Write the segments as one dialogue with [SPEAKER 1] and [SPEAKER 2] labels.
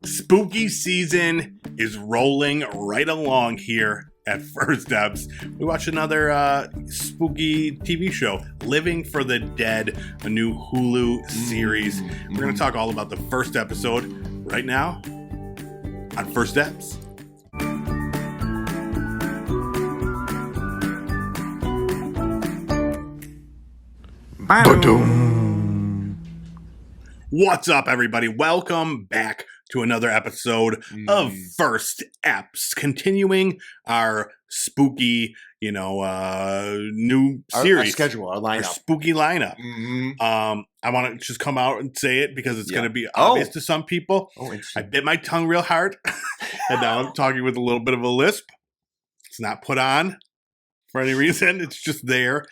[SPEAKER 1] Spooky season is rolling right along here at First Steps. We watched another spooky TV show, Living for the Dead, a new Hulu series. We're going to talk all about the first episode right now on First Steps. What's up, everybody? Welcome back to another episode of First Eps, continuing our spooky, new series.
[SPEAKER 2] Our schedule, our lineup.
[SPEAKER 1] Our spooky lineup. I want to just come out and say it because it's going to be obvious to some people. I bit my tongue real hard, and now I'm talking with a little bit of a lisp. It's not put on for any reason. It's just there.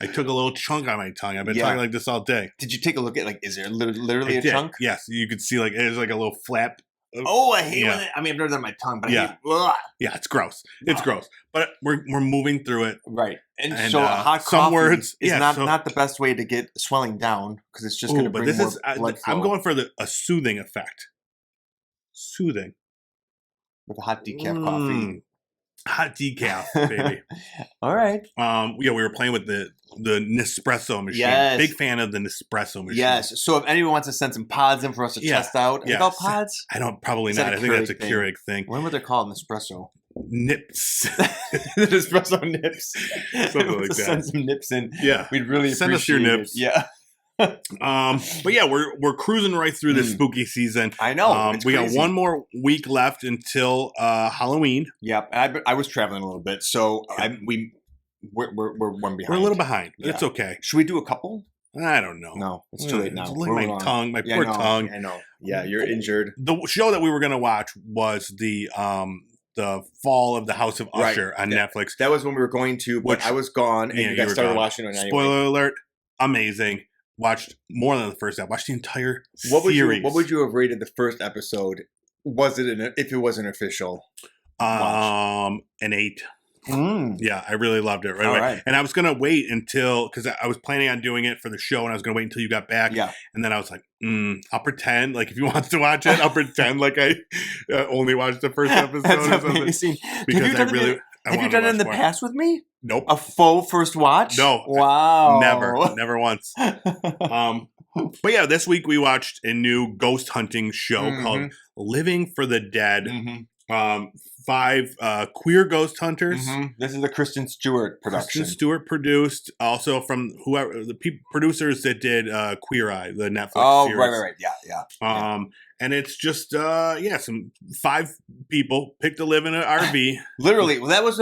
[SPEAKER 1] I took a little chunk on my tongue. I've been talking like this all day.
[SPEAKER 2] Did you take a look at, is there literally a chunk?
[SPEAKER 1] Yes. You could see, there's a little flap.
[SPEAKER 2] I hate when I've never done my tongue, but I hate
[SPEAKER 1] Yeah, it's gross. It's gross. But we're moving through it.
[SPEAKER 2] Right. And so hot coffee is not the best way to get swelling down because it's just going to bring more blood flow.
[SPEAKER 1] I'm going for a soothing effect. Soothing.
[SPEAKER 2] With a hot decaf coffee.
[SPEAKER 1] Hot decaf, baby.
[SPEAKER 2] All right.
[SPEAKER 1] We were playing with the Nespresso machine.
[SPEAKER 2] Yes.
[SPEAKER 1] Big fan of the Nespresso machine.
[SPEAKER 2] Yes. So if anyone wants to send some pods in for us to test out, are they called pods?
[SPEAKER 1] I don't. Probably not. I think that's a Keurig thing.
[SPEAKER 2] When were they called? Nespresso.
[SPEAKER 1] Nips.
[SPEAKER 2] The Nespresso nips.
[SPEAKER 1] Something like that.
[SPEAKER 2] Send some nips in.
[SPEAKER 1] Yeah.
[SPEAKER 2] We'd really
[SPEAKER 1] send us your nips.
[SPEAKER 2] Yeah.
[SPEAKER 1] But yeah, we're cruising right through this spooky season.
[SPEAKER 2] I know.
[SPEAKER 1] We got one more week left until Halloween.
[SPEAKER 2] Yep. I was traveling a little bit, so we're one behind.
[SPEAKER 1] We're a little behind.
[SPEAKER 2] Yeah.
[SPEAKER 1] It's okay.
[SPEAKER 2] Should we do a couple?
[SPEAKER 1] I don't know.
[SPEAKER 2] No, it's too late now.
[SPEAKER 1] Look at my tongue, my poor tongue.
[SPEAKER 2] I know. Yeah, you're injured.
[SPEAKER 1] The show that we were going to watch was the Fall of the House of Usher on Netflix.
[SPEAKER 2] That was when we were going to, but I was gone, and you guys started watching it anyway.
[SPEAKER 1] Spoiler alert! Amazing. Watched more than the first episode. Watched the entire series.
[SPEAKER 2] What would you have rated the first episode? Was it if it wasn't official?
[SPEAKER 1] An 8. Yeah, I really loved it right away. Right. And I was gonna wait until because I was planning on doing it for the show, and I was gonna wait until you got back.
[SPEAKER 2] Yeah.
[SPEAKER 1] And then I was like, I'll pretend if you want to watch it, I'll pretend like I only watched the first episode.
[SPEAKER 2] That's amazing.
[SPEAKER 1] Because
[SPEAKER 2] have you done it in the past with me?
[SPEAKER 1] Nope.
[SPEAKER 2] A full first watch?
[SPEAKER 1] No.
[SPEAKER 2] Wow.
[SPEAKER 1] Never once. But yeah, this week we watched a new ghost hunting show called Living for the Dead. 5 queer ghost hunters.
[SPEAKER 2] This is the Kristen Stewart production.
[SPEAKER 1] Kristen Stewart produced, also from whoever the producers that did Queer Eye, the Netflix series.
[SPEAKER 2] Right. Yeah.
[SPEAKER 1] And it's just some 5 people picked to live in an RV.
[SPEAKER 2] Literally, that was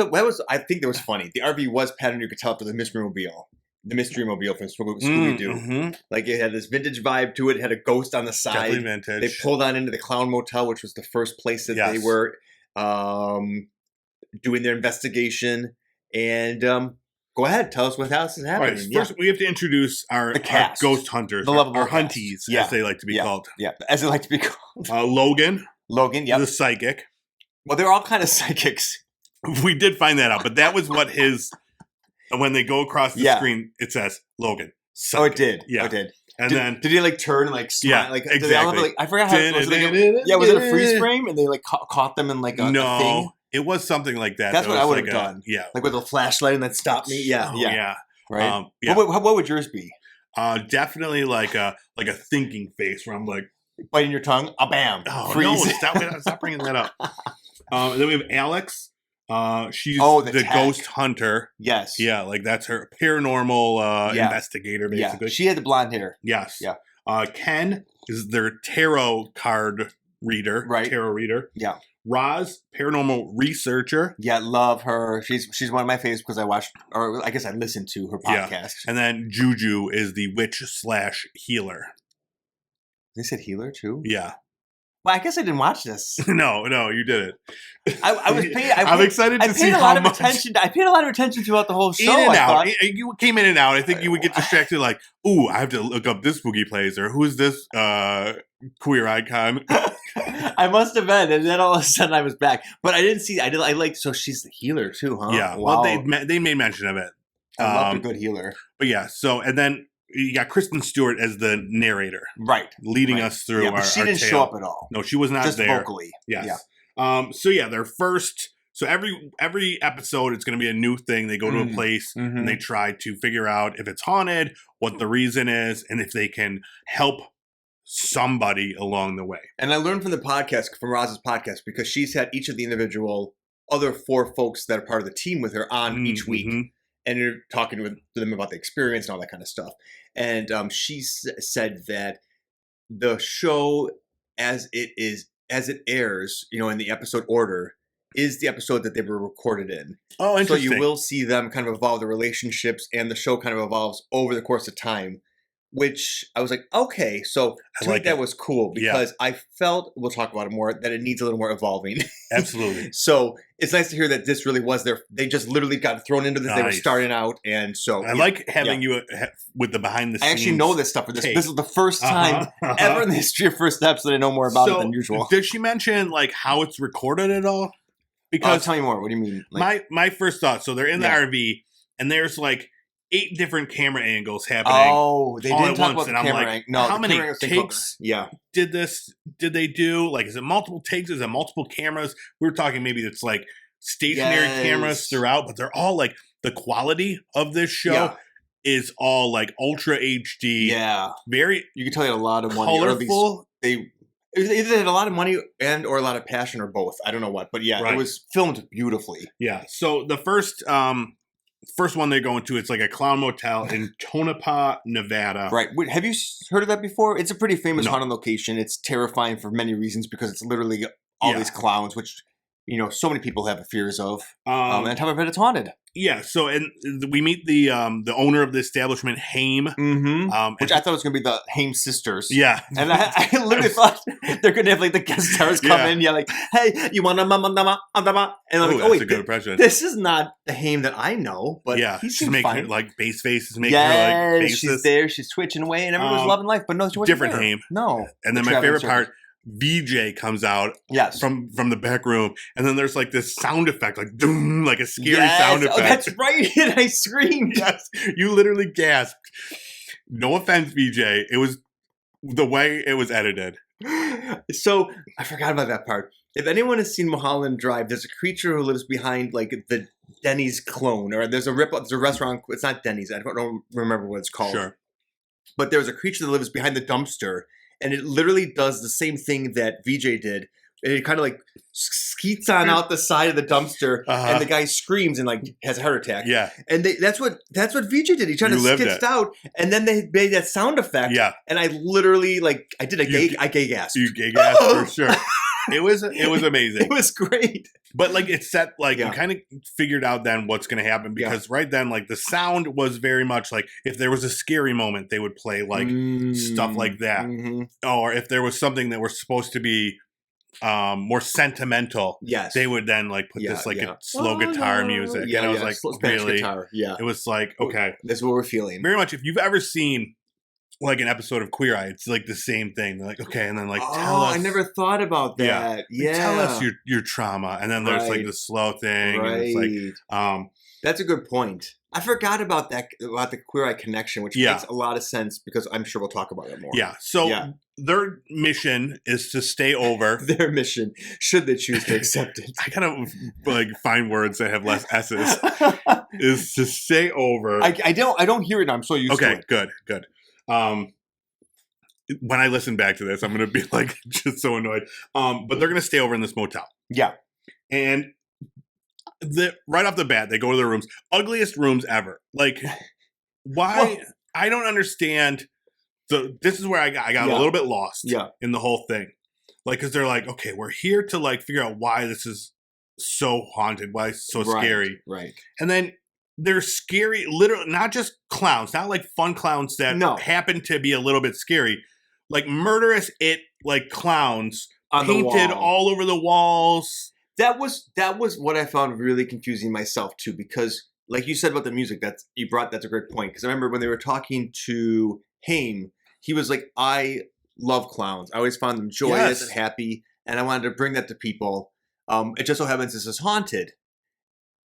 [SPEAKER 2] I think that was funny. The RV was patterned. You could tell it was a mystery mobile. The Mystery Mobile from Scooby-Doo. It had this vintage vibe to it. It had a ghost on the side.
[SPEAKER 1] Definitely vintage.
[SPEAKER 2] They pulled on into the Clown Motel, which was the first place that they were doing their investigation. And go ahead, tell us what else is happening.
[SPEAKER 1] Right, first, we have to introduce our ghost hunters, our hunties, as they like to be called.
[SPEAKER 2] Yeah, as they like to be called.
[SPEAKER 1] Logan,
[SPEAKER 2] the
[SPEAKER 1] psychic.
[SPEAKER 2] Well, they're all kind of psychics.
[SPEAKER 1] We did find that out, but that was what his... When they go across the screen, it says Logan. Psychic.
[SPEAKER 2] Oh, it did.
[SPEAKER 1] Yeah.
[SPEAKER 2] It did.
[SPEAKER 1] And then
[SPEAKER 2] did he turn and smile?
[SPEAKER 1] Yeah, exactly.
[SPEAKER 2] I forgot how was it a freeze frame and they caught them in a thing?
[SPEAKER 1] It was something like that.
[SPEAKER 2] That's what I would have done.
[SPEAKER 1] Yeah.
[SPEAKER 2] With a flashlight and that stopped me. Yeah.
[SPEAKER 1] Yeah.
[SPEAKER 2] Right. What would yours be?
[SPEAKER 1] Definitely like a thinking face where I'm like
[SPEAKER 2] biting your tongue. Bam.
[SPEAKER 1] Oh,
[SPEAKER 2] freeze.
[SPEAKER 1] No, stop bringing that up. Then we have Alex. She's the ghost hunter.
[SPEAKER 2] Yes.
[SPEAKER 1] Yeah, that's her paranormal investigator, basically.
[SPEAKER 2] Yeah. She had the blonde hair.
[SPEAKER 1] Yes.
[SPEAKER 2] Yeah.
[SPEAKER 1] Ken is their tarot card reader.
[SPEAKER 2] Right.
[SPEAKER 1] Tarot reader.
[SPEAKER 2] Yeah.
[SPEAKER 1] Roz, paranormal researcher.
[SPEAKER 2] Yeah, love her. She's one of my favorites because I watched, or I guess I listened to her podcast.
[SPEAKER 1] Yeah. And then Juju is the witch/healer.
[SPEAKER 2] They said healer too?
[SPEAKER 1] Yeah.
[SPEAKER 2] Well, I guess I didn't watch this.
[SPEAKER 1] No, you didn't.
[SPEAKER 2] I'm
[SPEAKER 1] excited to see
[SPEAKER 2] how much. I paid a lot of attention throughout the whole show.
[SPEAKER 1] In and out. You came in and out. I think you would get distracted ooh, I have to look up this spooky place, or who's this queer icon?
[SPEAKER 2] I must have been, and then all of a sudden I was back. But I didn't see. So she's the healer too, huh?
[SPEAKER 1] Yeah.
[SPEAKER 2] Wow.
[SPEAKER 1] Well, they made mention of it.
[SPEAKER 2] I love a good healer.
[SPEAKER 1] But yeah. So and then you got Kristen Stewart as the narrator,
[SPEAKER 2] Right.
[SPEAKER 1] leading us through
[SPEAKER 2] Yeah, but she
[SPEAKER 1] our
[SPEAKER 2] didn't
[SPEAKER 1] tale.
[SPEAKER 2] show up at all.
[SPEAKER 1] No, she was not
[SPEAKER 2] Just
[SPEAKER 1] there.
[SPEAKER 2] vocally.
[SPEAKER 1] Yes.
[SPEAKER 2] Yeah.
[SPEAKER 1] So yeah, their first. So every episode, it's going to be a new thing. They go to a place and they try to figure out if it's haunted, what the reason is, and if they can help somebody along the way.
[SPEAKER 2] And I learned from the podcast, from Roz's podcast, because she's had each of the individual other 4 folks that are part of the team with her on each week. And you're talking with them about the experience and all that kind of stuff. And she said that the show, as it airs, in the episode order, is the episode that they were recorded in.
[SPEAKER 1] Oh, interesting.
[SPEAKER 2] So you will see them kind of evolve the relationships, and the show kind of evolves over the course of time. Which I was like, okay, so to me that was cool because I felt, we'll talk about it more, that it needs a little more evolving.
[SPEAKER 1] Absolutely.
[SPEAKER 2] So it's nice to hear that this really was they just literally got thrown into this. Nice. They were starting out, and so
[SPEAKER 1] I like having you with the behind the scenes.
[SPEAKER 2] I actually know this stuff for this. This is the first time ever in the history of First Steps that I know more about it than usual.
[SPEAKER 1] Did she mention like how it's recorded at all? Because
[SPEAKER 2] tell me more. What do you mean?
[SPEAKER 1] Like, my first thought. So they're in the RV, and there's like 8 different camera angles happening.
[SPEAKER 2] Oh, they didn't talk about the camera angle. No,
[SPEAKER 1] how many takes did they do? Like, is it multiple takes? Is it multiple cameras? We were talking maybe it's like stationary cameras throughout, but they're all like the quality of this show is all like ultra HD.
[SPEAKER 2] Yeah.
[SPEAKER 1] Very
[SPEAKER 2] you can tell they had a lot of money.
[SPEAKER 1] Colorful.
[SPEAKER 2] Either they had a lot of money or a lot of passion or both. I don't know what. But it was filmed beautifully.
[SPEAKER 1] Yeah. So the first one they go into, it's like a clown motel in Tonopah, Nevada.
[SPEAKER 2] Right. Wait, have you heard of that before? It's a pretty famous haunted location. It's terrifying for many reasons because it's literally all these clowns, which, so many people have fears of. And on top of it, it's haunted.
[SPEAKER 1] Yeah. So, and we meet the owner of the establishment, Haim.
[SPEAKER 2] Which I thought was going to be the Haim sisters.
[SPEAKER 1] Yeah.
[SPEAKER 2] And I literally thought they're going to have like the guest stars come in. Yeah, like, hey, you want a mama? And I'm like,
[SPEAKER 1] that's a good impression.
[SPEAKER 2] This is not the Haim that I know, but
[SPEAKER 1] she's making her, like bass faces, making her like faces.
[SPEAKER 2] She's there, she's twitching away, and everyone's loving life. But no, she wasn't
[SPEAKER 1] different
[SPEAKER 2] there.
[SPEAKER 1] Haim.
[SPEAKER 2] No.
[SPEAKER 1] And then my favorite part, VJ comes out from the back room, and then there's like this sound effect, like doom, like a scary sound effect.
[SPEAKER 2] Oh, that's right. And I screamed.
[SPEAKER 1] Yes, you literally gasped. No offense, VJ. It was the way it was edited.
[SPEAKER 2] So I forgot about that part. If anyone has seen Mulholland Drive, there's a creature who lives behind like the Denny's clone, or there's a restaurant. It's not Denny's. I don't remember what it's called. Sure. But there's a creature that lives behind the dumpster. And it literally does the same thing that VJ did. And it kind of like skeets on out the side of the dumpster, and the guy screams and like has a heart attack.
[SPEAKER 1] Yeah,
[SPEAKER 2] and that's what VJ did. He tried to skitch out, and then they made that sound effect.
[SPEAKER 1] Yeah,
[SPEAKER 2] and I literally I did a gay gasp.
[SPEAKER 1] You gay gasp for sure. It was amazing.
[SPEAKER 2] It was great.
[SPEAKER 1] But like it set you kind of figured out then what's going to happen because right then like the sound was very much like if there was a scary moment they would play like stuff like that, or if there was something that was supposed to be more sentimental, they would then like put this like slow guitar music, and I was like, really,
[SPEAKER 2] guitar.
[SPEAKER 1] It was like, okay,
[SPEAKER 2] this is what we're feeling.
[SPEAKER 1] Very much. If you've ever seen like an episode of Queer Eye, it's like the same thing. They're like, okay, and then like tell us.
[SPEAKER 2] I never thought about that. Yeah,
[SPEAKER 1] tell us your trauma, and then there's like the slow thing, and it's like,
[SPEAKER 2] that's a good point. I forgot about that, about the Queer Eye connection, which makes a lot of sense because I'm sure we'll talk about it more.
[SPEAKER 1] Yeah. So their mission is to stay over.
[SPEAKER 2] Their mission, should they choose to accept it.
[SPEAKER 1] I kind of like find words that have less S's. Is to stay over.
[SPEAKER 2] I don't hear it now. I'm so used to it.
[SPEAKER 1] Okay, good. When I listen back to this, I'm going to be like just so annoyed. But they're going to stay over in this motel.
[SPEAKER 2] Yeah.
[SPEAKER 1] And right off the bat, they go to their rooms. Ugliest rooms ever. Like, why? Well, I don't understand. This is where I got a little bit lost in the whole thing. Like, because they're like, okay, we're here to like figure out why this is so haunted, why it's so scary.
[SPEAKER 2] Right.
[SPEAKER 1] And then they're scary, literally, not just clowns, not like fun clowns that happen to be a little bit scary. Like murderous like clowns
[SPEAKER 2] on
[SPEAKER 1] painted all over the walls.
[SPEAKER 2] That was what I found really confusing myself too, because like you said about the music, that's a great point. Because I remember when they were talking to Haim, he was like, I love clowns. I always found them joyous and happy, and I wanted to bring that to people. It just so happens this is haunted.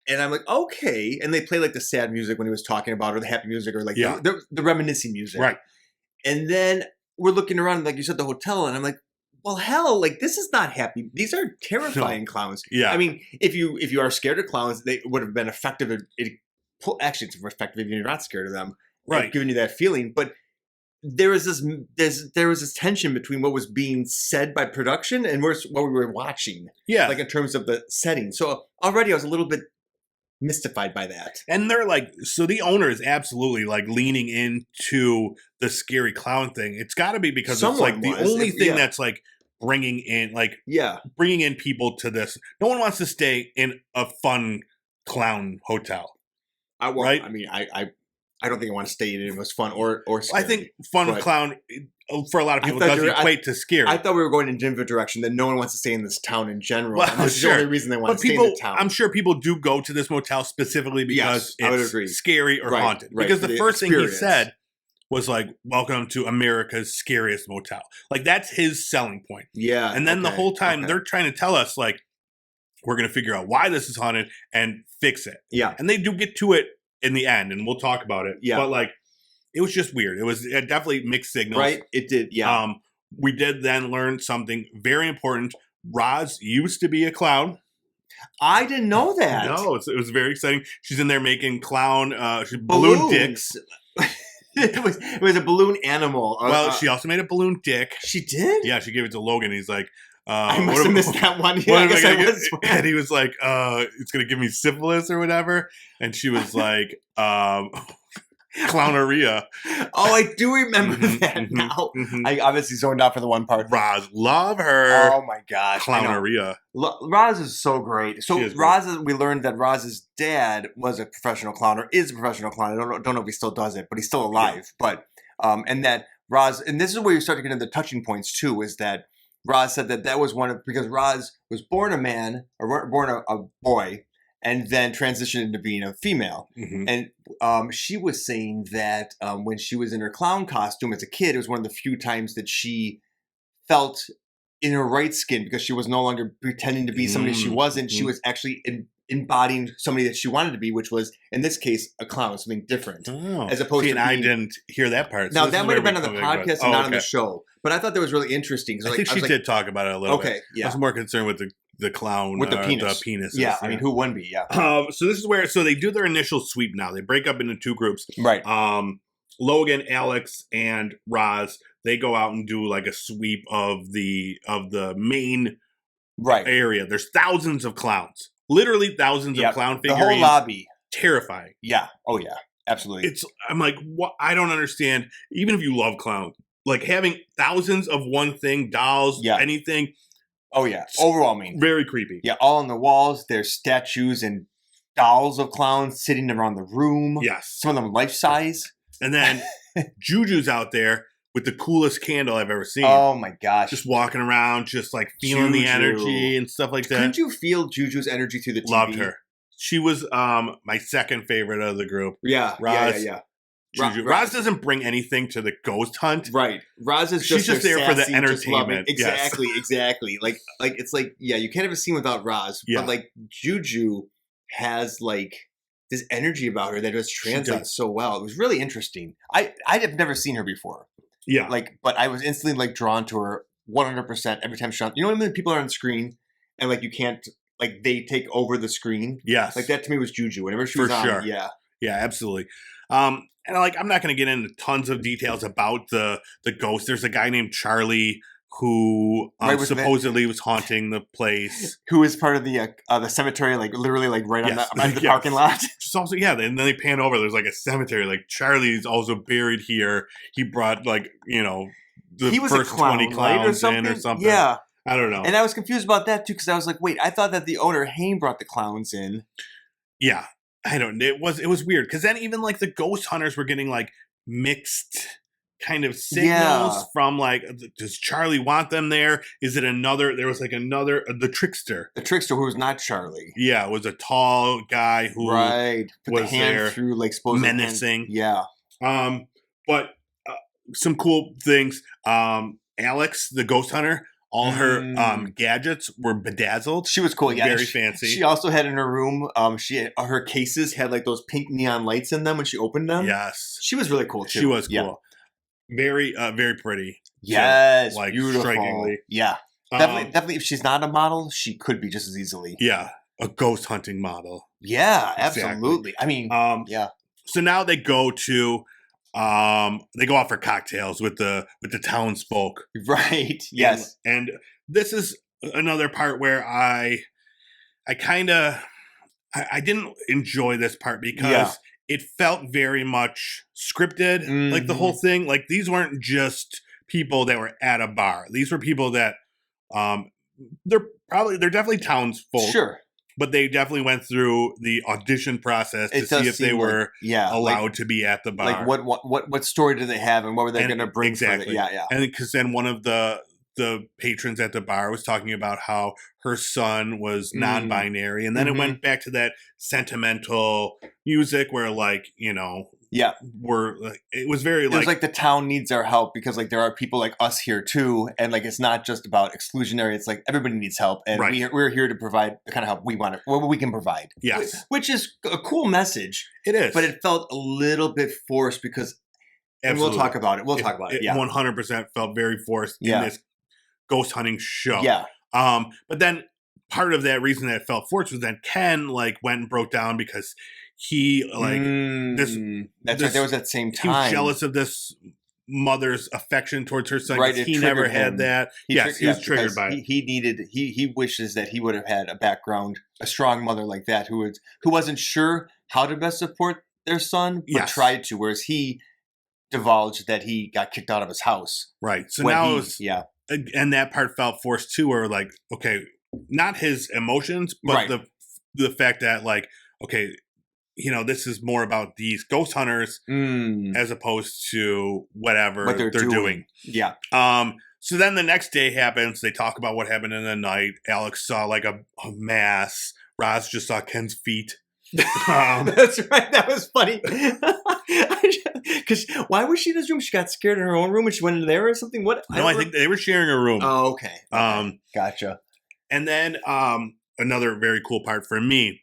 [SPEAKER 2] And I'm like, okay. And they play like the sad music when he was talking about, or the happy music, or like
[SPEAKER 1] Yeah.
[SPEAKER 2] the reminiscing music.
[SPEAKER 1] Right.
[SPEAKER 2] And then we're looking around, like you said, the hotel, and I'm like, well, hell, like this is not happy. These are terrifying clowns.
[SPEAKER 1] Yeah.
[SPEAKER 2] I mean, if you are scared of clowns, they would have been effective. Actually, it's effective if you're not scared of them.
[SPEAKER 1] Right.
[SPEAKER 2] Giving you that feeling. But there was this tension between what was being said by production and what we were watching.
[SPEAKER 1] Yeah.
[SPEAKER 2] Like in terms of the setting. So already I was a little bit mystified by that.
[SPEAKER 1] And they're like, so the owner is absolutely like leaning into the scary clown thing. It's got to be because
[SPEAKER 2] Someone
[SPEAKER 1] it's like the only thing that's like bringing in people to this. No one wants to stay in a fun clown hotel. Right?
[SPEAKER 2] I mean, I don't think I want to stay in it. It was fun or scary.
[SPEAKER 1] I think fun clown for a lot of people doesn't equate to scary.
[SPEAKER 2] I thought we were going in a different direction, that no one wants to stay in this town in general.
[SPEAKER 1] Well,
[SPEAKER 2] that's the only reason they want to stay in the town.
[SPEAKER 1] I'm sure people do go to this motel specifically because it's scary or haunted.
[SPEAKER 2] Right,
[SPEAKER 1] because the first thing he said was like, welcome to America's scariest motel. Like, that's his selling point.
[SPEAKER 2] Yeah.
[SPEAKER 1] And then the whole time they're trying to tell us, like, we're going to figure out why this is haunted and fix it.
[SPEAKER 2] Yeah.
[SPEAKER 1] And they do get to it in the end, and we'll talk about it.
[SPEAKER 2] Yeah.
[SPEAKER 1] But, like, it was just weird. It was definitely mixed signals.
[SPEAKER 2] Right? It did, yeah.
[SPEAKER 1] We did then learn something very important. Roz used to be a clown.
[SPEAKER 2] I didn't know that.
[SPEAKER 1] No, it was very exciting. She's in there making clown balloon dicks.
[SPEAKER 2] It was a balloon animal.
[SPEAKER 1] Well, she also made a balloon dick.
[SPEAKER 2] She did?
[SPEAKER 1] Yeah, she gave it to Logan. He's like,
[SPEAKER 2] I must have missed that one. Yeah, I guess I was.
[SPEAKER 1] And he was like, it's going to give me syphilis or whatever. And she was like, clowneria.
[SPEAKER 2] Oh, I do remember that now. I obviously zoned out for the one part.
[SPEAKER 1] Roz, love her.
[SPEAKER 2] Oh my gosh.
[SPEAKER 1] Clowneria.
[SPEAKER 2] Roz is so great. So we learned that Roz's dad was a professional clown, or is a professional clown. I don't know if he still does it, but he's still alive.
[SPEAKER 1] Yeah.
[SPEAKER 2] But and that Roz, and this is where you start to get into the touching points too, is that Roz said that was because Roz was born a man, or born a boy, and then transitioned into being a female.
[SPEAKER 1] Mm-hmm.
[SPEAKER 2] And she was saying that when she was in her clown costume as a kid, it was one of the few times that she felt in her right skin, because she was no longer pretending to be somebody she wasn't. She was actually embodying somebody that she wanted to be, which was, in this case, a clown, something different.
[SPEAKER 1] Oh.
[SPEAKER 2] As opposed to
[SPEAKER 1] I didn't hear that part.
[SPEAKER 2] Now, that might have been on the podcast and not on the show. But I thought that was really interesting.
[SPEAKER 1] I think she did talk about it a little bit.
[SPEAKER 2] Okay, yeah.
[SPEAKER 1] I was more concerned with the clown.
[SPEAKER 2] With the penis.
[SPEAKER 1] The penis.
[SPEAKER 2] Yeah, I mean, who wouldn't be? Yeah.
[SPEAKER 1] So this is where, they do their initial sweep now. They break up into two groups.
[SPEAKER 2] Right.
[SPEAKER 1] Logan, Alex, and Roz, they go out and do like a sweep of the main area. There's thousands of clowns. Literally thousands of clown figurines.
[SPEAKER 2] The whole lobby.
[SPEAKER 1] Terrifying.
[SPEAKER 2] Yeah. Oh, yeah. Absolutely.
[SPEAKER 1] I'm like, what? I don't understand. Even if you love clowns, like having thousands of one thing, dolls, anything.
[SPEAKER 2] Oh, yeah. Overwhelming.
[SPEAKER 1] Very creepy.
[SPEAKER 2] Yeah. All on the walls. There's statues and dolls of clowns sitting around the room.
[SPEAKER 1] Yes.
[SPEAKER 2] Some of them life size.
[SPEAKER 1] And then Juju's out there with the coolest candle I've ever seen.
[SPEAKER 2] Oh, my gosh.
[SPEAKER 1] Just walking around, just like feeling the energy and stuff like that.
[SPEAKER 2] Couldn't you feel Juju's energy through the TV?
[SPEAKER 1] Loved her. She was my second favorite of the group.
[SPEAKER 2] Yeah.
[SPEAKER 1] Roz, Juju. Roz doesn't bring anything to the ghost hunt.
[SPEAKER 2] Right. Roz is
[SPEAKER 1] she's just there
[SPEAKER 2] sassy,
[SPEAKER 1] for the entertainment.
[SPEAKER 2] Exactly, exactly. Like it's like, yeah, you can't have a scene without Roz. Yeah. But like Juju has like this energy about her that just translates so well. It was really interesting. I have never seen her before.
[SPEAKER 1] Yeah.
[SPEAKER 2] Like, but I was instantly like drawn to her 100% every time she's on. You know when people are on screen and like you can't, like they take over the screen?
[SPEAKER 1] Yes.
[SPEAKER 2] Like that to me was Juju. Whenever she was on,
[SPEAKER 1] sure.
[SPEAKER 2] Yeah,
[SPEAKER 1] absolutely. And like, I'm not going to get into tons of details about the ghost. There's a guy named Charlie who supposedly was haunting the place.
[SPEAKER 2] Who is part of the cemetery, like literally like right on the parking lot.
[SPEAKER 1] Just also, and then they pan over. There's like a cemetery. Like Charlie's also buried here. He brought like, the first 20 clowns in or something.
[SPEAKER 2] Yeah.
[SPEAKER 1] I don't know.
[SPEAKER 2] And I was confused about that too, because I was like, wait, I thought that the owner Haim brought the clowns in.
[SPEAKER 1] Yeah. I don't. It was weird, because then even like the ghost hunters were getting like mixed kind of signals from like, does Charlie want them there? Is it another? There was like the trickster.
[SPEAKER 2] The trickster who was not Charlie.
[SPEAKER 1] Yeah, it was a tall guy who
[SPEAKER 2] put
[SPEAKER 1] was
[SPEAKER 2] the hand
[SPEAKER 1] there
[SPEAKER 2] through like supposed
[SPEAKER 1] menacing.
[SPEAKER 2] Yeah.
[SPEAKER 1] But some cool things. Alex, the ghost hunter, All her gadgets were bedazzled.
[SPEAKER 2] She was cool. Yeah,
[SPEAKER 1] Very fancy.
[SPEAKER 2] She also had in her room, her cases had like those pink neon lights in them when she opened them.
[SPEAKER 1] Yes.
[SPEAKER 2] She was really cool too.
[SPEAKER 1] She was cool.
[SPEAKER 2] Yeah.
[SPEAKER 1] Very, very pretty.
[SPEAKER 2] Yes.
[SPEAKER 1] So, like,
[SPEAKER 2] beautiful.
[SPEAKER 1] strikingly.
[SPEAKER 2] Yeah. Definitely. If she's not a model, she could be just as easily.
[SPEAKER 1] Yeah. A ghost hunting model.
[SPEAKER 2] Yeah, absolutely.
[SPEAKER 1] Exactly.
[SPEAKER 2] I mean, yeah.
[SPEAKER 1] So now they go to, they go out for cocktails with the townsfolk.
[SPEAKER 2] Right. Yes.
[SPEAKER 1] And this is another part where I didn't enjoy this part because it felt very much scripted, like the whole thing. Like these weren't just people that were at a bar. These were people that, they're definitely townsfolk.
[SPEAKER 2] Sure.
[SPEAKER 1] But they definitely went through the audition process to see if they were allowed to be at the bar.
[SPEAKER 2] Like what story do they have and what were they going to bring?
[SPEAKER 1] Exactly.
[SPEAKER 2] For it? Yeah.
[SPEAKER 1] And because then one of the patrons at the bar was talking about how her son was non-binary, and then it went back to that sentimental music where, like, you know, it was very like,
[SPEAKER 2] it was like the town needs our help because like there are people like us here too, and like it's not just about exclusionary. It's like everybody needs help, and we're here to provide the kind of help what we can provide.
[SPEAKER 1] Yes,
[SPEAKER 2] which is a cool message.
[SPEAKER 1] It is,
[SPEAKER 2] but it felt a little bit forced because. And we'll talk about it.
[SPEAKER 1] It 100% felt very forced in this ghost hunting show.
[SPEAKER 2] Yeah.
[SPEAKER 1] But then part of that reason that it felt forced was that Ken like went and broke down because he like
[SPEAKER 2] That's right. There was that same time.
[SPEAKER 1] He was jealous of this mother's affection towards her son.
[SPEAKER 2] Right.
[SPEAKER 1] He never had that. He was triggered by it.
[SPEAKER 2] He wishes that he would have had a background, a strong mother like that who wasn't sure how to best support their son, but tried to, whereas he divulged that he got kicked out of his house.
[SPEAKER 1] Right. So now and that part felt forced too, where like, okay, not his emotions, but the fact that like, okay, you know, this is more about these ghost hunters as opposed to whatever they're doing.
[SPEAKER 2] Yeah.
[SPEAKER 1] So then the next day happens. They talk about what happened in the night. Alex saw like a mass. Roz just saw Ken's feet.
[SPEAKER 2] That's right. That was funny. Because why was she in his room? She got scared in her own room and she went in there or something. What?
[SPEAKER 1] I think they were sharing a room.
[SPEAKER 2] Oh, okay. Gotcha.
[SPEAKER 1] And then another very cool part for me,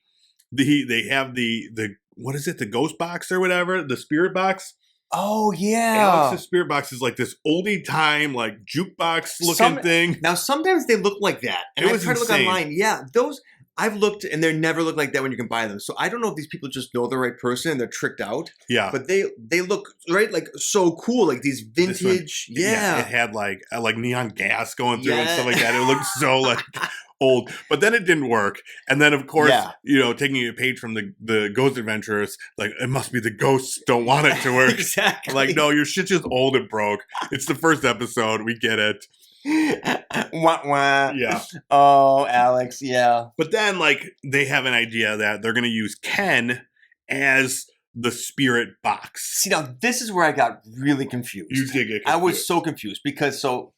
[SPEAKER 1] they have the what is it? The ghost box or whatever, the spirit box.
[SPEAKER 2] Oh yeah.
[SPEAKER 1] Alex's spirit box is like this oldie time like jukebox looking thing.
[SPEAKER 2] Now sometimes they look like that, and I try to look online. Yeah, those. I've looked and they never look like that when you can buy them. So I don't know if these people just know the right person and they're tricked out.
[SPEAKER 1] Yeah.
[SPEAKER 2] But they look like so cool, like these vintage. It
[SPEAKER 1] had like neon gas going through and stuff like that. It looked so like old. But then it didn't work. And then of course, you know, taking a page from the Ghost Adventurers, like it must be the ghosts don't want it to work.
[SPEAKER 2] Exactly.
[SPEAKER 1] Like, no, your shit's just old and broke. It's the first episode. We get it.
[SPEAKER 2] Wah, wah.
[SPEAKER 1] Yeah.
[SPEAKER 2] Oh, Alex. Yeah.
[SPEAKER 1] But then, like, they have an idea that they're going to use Ken as the spirit box.
[SPEAKER 2] See, now this is where I got really confused.
[SPEAKER 1] You did get confused.
[SPEAKER 2] I was so confused because so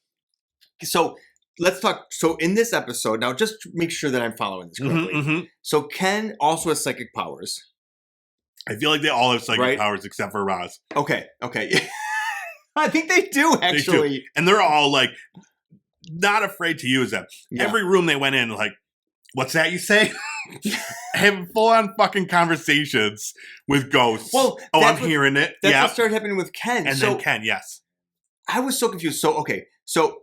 [SPEAKER 2] let's talk. So in this episode, now just to make sure that I'm following this correctly. So Ken also has psychic powers.
[SPEAKER 1] I feel like they all have psychic powers except for Roz.
[SPEAKER 2] Okay. I think they do actually.
[SPEAKER 1] They do. And they're all like not afraid to use them. Yeah. Every room they went in, like, what's that you say? Have full-on fucking conversations with ghosts.
[SPEAKER 2] Well,
[SPEAKER 1] I'm hearing it.
[SPEAKER 2] That's what started happening with Ken.
[SPEAKER 1] And then Ken, yes.
[SPEAKER 2] I was so confused. So, okay. So,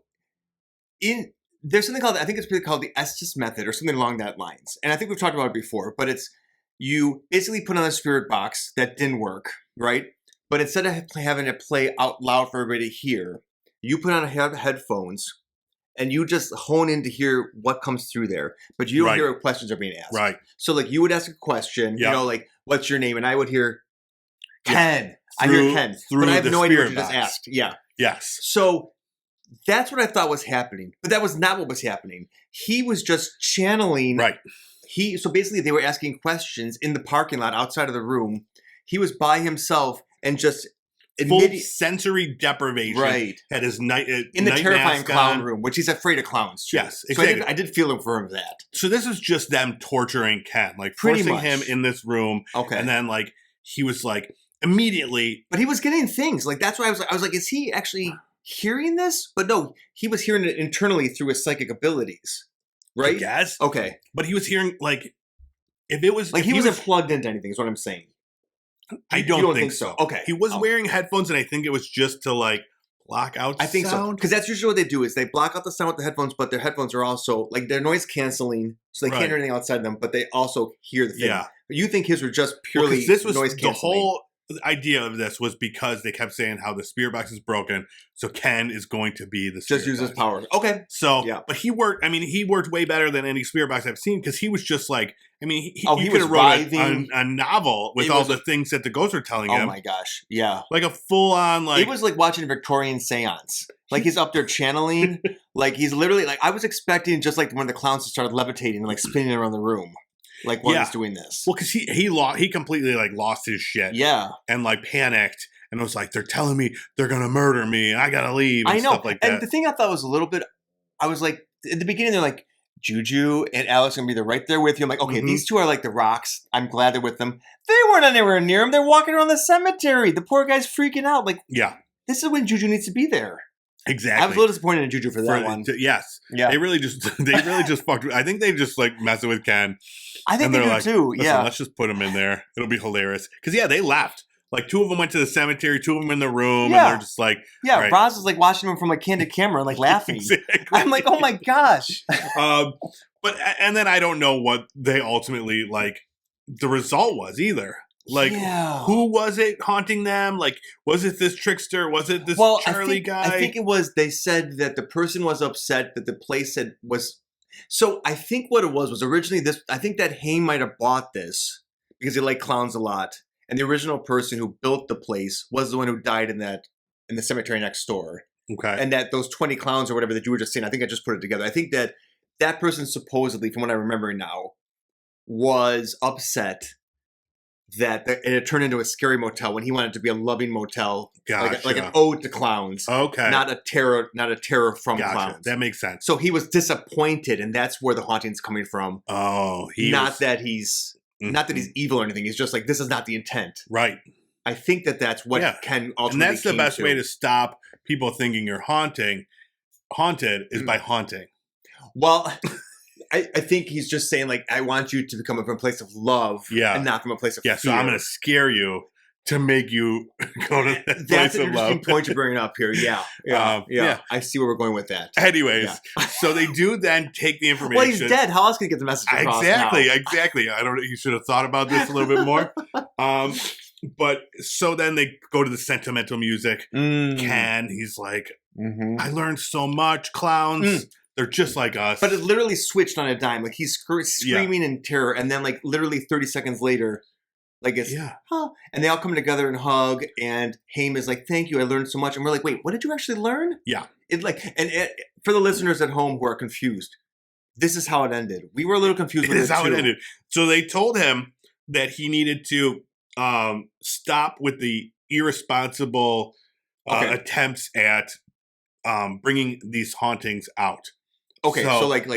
[SPEAKER 2] there's something called, I think it's called the Estes method or something along that lines. And I think we've talked about it before, but it's, you basically put on a spirit box that didn't work, right? But instead of having it play out loud for everybody to hear, you put on headphones and you just hone in to hear what comes through there. But you don't hear what questions are being asked.
[SPEAKER 1] Right.
[SPEAKER 2] So like you would ask a question, you know, like, what's your name? And I would hear Ken. I hear Ken. But I have no idea what you just asked. Yeah.
[SPEAKER 1] Yes.
[SPEAKER 2] So that's what I thought was happening. But that was not what was happening. He was just channeling.
[SPEAKER 1] Right.
[SPEAKER 2] So basically they were asking questions in the parking lot outside of the room. He was by himself and just
[SPEAKER 1] full sensory deprivation at his night
[SPEAKER 2] in the terrifying clown room, which he's afraid of clowns too.
[SPEAKER 1] Yes, exactly.
[SPEAKER 2] So I did feel for him that.
[SPEAKER 1] So this is just them torturing Ken, like forcing him in this room.
[SPEAKER 2] Okay,
[SPEAKER 1] and then like he was like immediately,
[SPEAKER 2] but he was getting things like that's why I was like, is he actually hearing this? But no, he was hearing it internally through his psychic abilities, right?
[SPEAKER 1] I guess.
[SPEAKER 2] Okay.
[SPEAKER 1] But he was hearing, like, if it was...
[SPEAKER 2] Like,
[SPEAKER 1] if
[SPEAKER 2] he wasn't plugged into anything, is what I'm saying.
[SPEAKER 1] I
[SPEAKER 2] You
[SPEAKER 1] don't think so.
[SPEAKER 2] Okay.
[SPEAKER 1] He was wearing headphones, and I think it was just to, like, block out
[SPEAKER 2] I think so.
[SPEAKER 1] sound.
[SPEAKER 2] Because that's usually what they do is they block out the sound with the headphones, but their headphones are also, like, they're noise canceling, so they can't hear anything outside them, but they also hear the thing.
[SPEAKER 1] Yeah.
[SPEAKER 2] But you think his were just purely
[SPEAKER 1] this was
[SPEAKER 2] noise canceling.
[SPEAKER 1] The whole idea of this was because they kept saying how the spirit box is broken, so Ken is going to be the spirit
[SPEAKER 2] just use his
[SPEAKER 1] box.
[SPEAKER 2] power. Okay.
[SPEAKER 1] So,
[SPEAKER 2] Yeah.
[SPEAKER 1] but he worked way better than any spirit box I've seen, because he was just like, I mean, he
[SPEAKER 2] was
[SPEAKER 1] could have wrote
[SPEAKER 2] writhing.
[SPEAKER 1] a novel with all the things that the ghosts are telling
[SPEAKER 2] Oh
[SPEAKER 1] him.
[SPEAKER 2] my gosh. Yeah.
[SPEAKER 1] Like a full-on, like...
[SPEAKER 2] It was like watching a Victorian seance. Like, he's up there channeling. Like, he's literally, like, I was expecting just like when the clowns started levitating and like spinning around the room. Like, while he's doing this.
[SPEAKER 1] Well, because he completely, like, lost his shit.
[SPEAKER 2] Yeah.
[SPEAKER 1] And, like, panicked. And was like, they're telling me they're going to murder me. I got to leave. And
[SPEAKER 2] I know.
[SPEAKER 1] Stuff like that.
[SPEAKER 2] And the thing I thought was a little bit, I was like, at the beginning, they're like, Juju and Alex are going to be there right there with you. I'm like, okay, these two are like the rocks. I'm glad they're with them. They weren't anywhere near him. They're walking around the cemetery. The poor guy's freaking out. Like, this is when Juju needs to be there.
[SPEAKER 1] Exactly.
[SPEAKER 2] I was a little disappointed in Juju for that one.
[SPEAKER 1] Yes.
[SPEAKER 2] Yeah.
[SPEAKER 1] They really just fucked with. I think they just like messing with Ken.
[SPEAKER 2] I think they do
[SPEAKER 1] like,
[SPEAKER 2] too. Yeah.
[SPEAKER 1] Let's just put him in there. It'll be hilarious. Because they left. Like, two of them went to the cemetery, two of them in the room, and they're just like,
[SPEAKER 2] yeah.
[SPEAKER 1] Right.
[SPEAKER 2] Roz is like watching him from a candid camera, like laughing.
[SPEAKER 1] Exactly.
[SPEAKER 2] I'm like, oh my gosh.
[SPEAKER 1] But and then I don't know what they ultimately like the result was either. Like, who was it haunting them? Like, was it this trickster? Was it this Charlie guy?
[SPEAKER 2] I think it was, they said that the person was upset that the place was. So I think what it was originally this, I think that Haim might have bought this because he liked clowns a lot. And the original person who built the place was the one who died in the cemetery next door.
[SPEAKER 1] Okay.
[SPEAKER 2] And that those 20 clowns or whatever that you were just saying, I think I just put it together. I think that person supposedly, from what I remember now, was upset that it had turned into a scary motel when he wanted it to be a loving motel, like an ode to clowns.
[SPEAKER 1] Okay,
[SPEAKER 2] not a terror from clowns.
[SPEAKER 1] That makes sense.
[SPEAKER 2] So he was disappointed, and that's where the haunting's coming from.
[SPEAKER 1] Oh,
[SPEAKER 2] that he's evil or anything. He's just like, this is not the intent.
[SPEAKER 1] Right.
[SPEAKER 2] I think that's what Ken ultimately.
[SPEAKER 1] And that's the best way to stop people thinking you're haunted is by haunting.
[SPEAKER 2] Well. I think he's just saying, like, I want you to become from a place of love and not from a place of fear.
[SPEAKER 1] So I'm going to scare you to make you go to that place of love.
[SPEAKER 2] That's an interesting point you're bringing up here. Yeah. I see where we're going with that.
[SPEAKER 1] Anyways, so they do then take the information.
[SPEAKER 2] Well, he's dead. How else can he get the message across
[SPEAKER 1] Exactly. I don't know. You should have thought about this a little bit more. But so then they go to the sentimental music. Ken, he's like, I learned so much, clowns. They're just like us.
[SPEAKER 2] But it literally switched on a dime. Like, he's screaming in terror, and then, like, literally 30 seconds later, like, it's, and they all come together and hug, and Haim is like, thank you, I learned so much. And we're like, wait, what did you actually learn?
[SPEAKER 1] Yeah.
[SPEAKER 2] For the listeners at home who are confused, this is how it ended. We were a little confused with it,
[SPEAKER 1] how it ended. So they told him that he needed to stop with the irresponsible attempts at bringing these hauntings out.
[SPEAKER 2] Okay, so like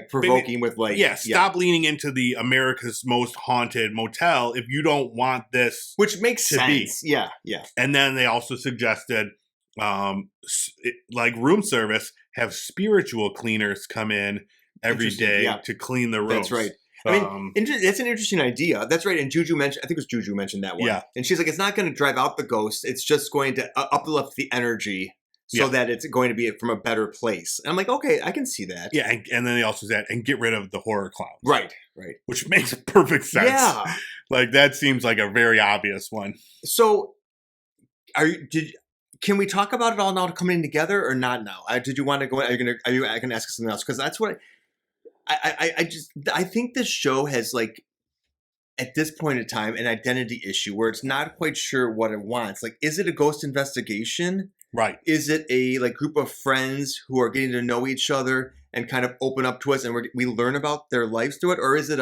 [SPEAKER 2] provoking with like...
[SPEAKER 1] stop leaning into the America's Most Haunted Motel if you don't want this,
[SPEAKER 2] which makes sense. Yeah.
[SPEAKER 1] And then they also suggested, like room service, have spiritual cleaners come in every day to clean the rooms.
[SPEAKER 2] That's right. I mean, it's an interesting idea. That's right. And Juju mentioned, I think it was Juju mentioned that one. Yeah. And she's like, it's not going to drive out the ghost. It's just going to uplift the energy. So that it's going to be from a better place. And I'm like, okay, I can see that.
[SPEAKER 1] Yeah, and then they also said, and get rid of the horror clowns.
[SPEAKER 2] Right.
[SPEAKER 1] Which makes perfect sense. Yeah. Like, that seems like a very obvious one.
[SPEAKER 2] So, can we talk about it all now coming together or not now? Did you want to go, I can ask something else? Because that's what, I think this show has, like, at this point in time, an identity issue where it's not quite sure what it wants. Like, is it a ghost investigation?
[SPEAKER 1] Right.
[SPEAKER 2] Is it a group of friends who are getting to know each other and kind of open up to us and we learn about their lives through it? Or is it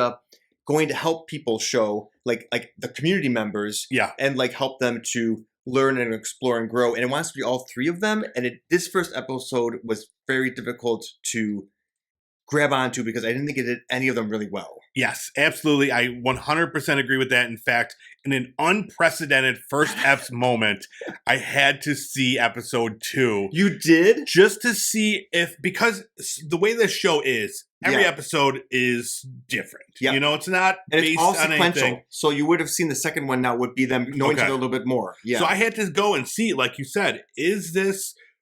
[SPEAKER 2] going to help people show like the community members and like help them to learn and explore and grow? And it wants to be all three of them. And this first episode was very difficult to grab onto because I didn't think it did any of them really well.
[SPEAKER 1] Yes, absolutely. I 100% agree with that. In fact, in an unprecedented first F's moment, I had to see episode 2.
[SPEAKER 2] You did?
[SPEAKER 1] Just to see because the way this show is, every
[SPEAKER 2] Yeah.
[SPEAKER 1] episode is different.
[SPEAKER 2] Yeah.
[SPEAKER 1] You know, it's not
[SPEAKER 2] And
[SPEAKER 1] based
[SPEAKER 2] it's all
[SPEAKER 1] on
[SPEAKER 2] sequential.
[SPEAKER 1] anything.
[SPEAKER 2] So you would have seen the second one now would be them knowing each
[SPEAKER 1] Okay.
[SPEAKER 2] other a little bit more. Yeah.
[SPEAKER 1] So I had to go and see, like you said,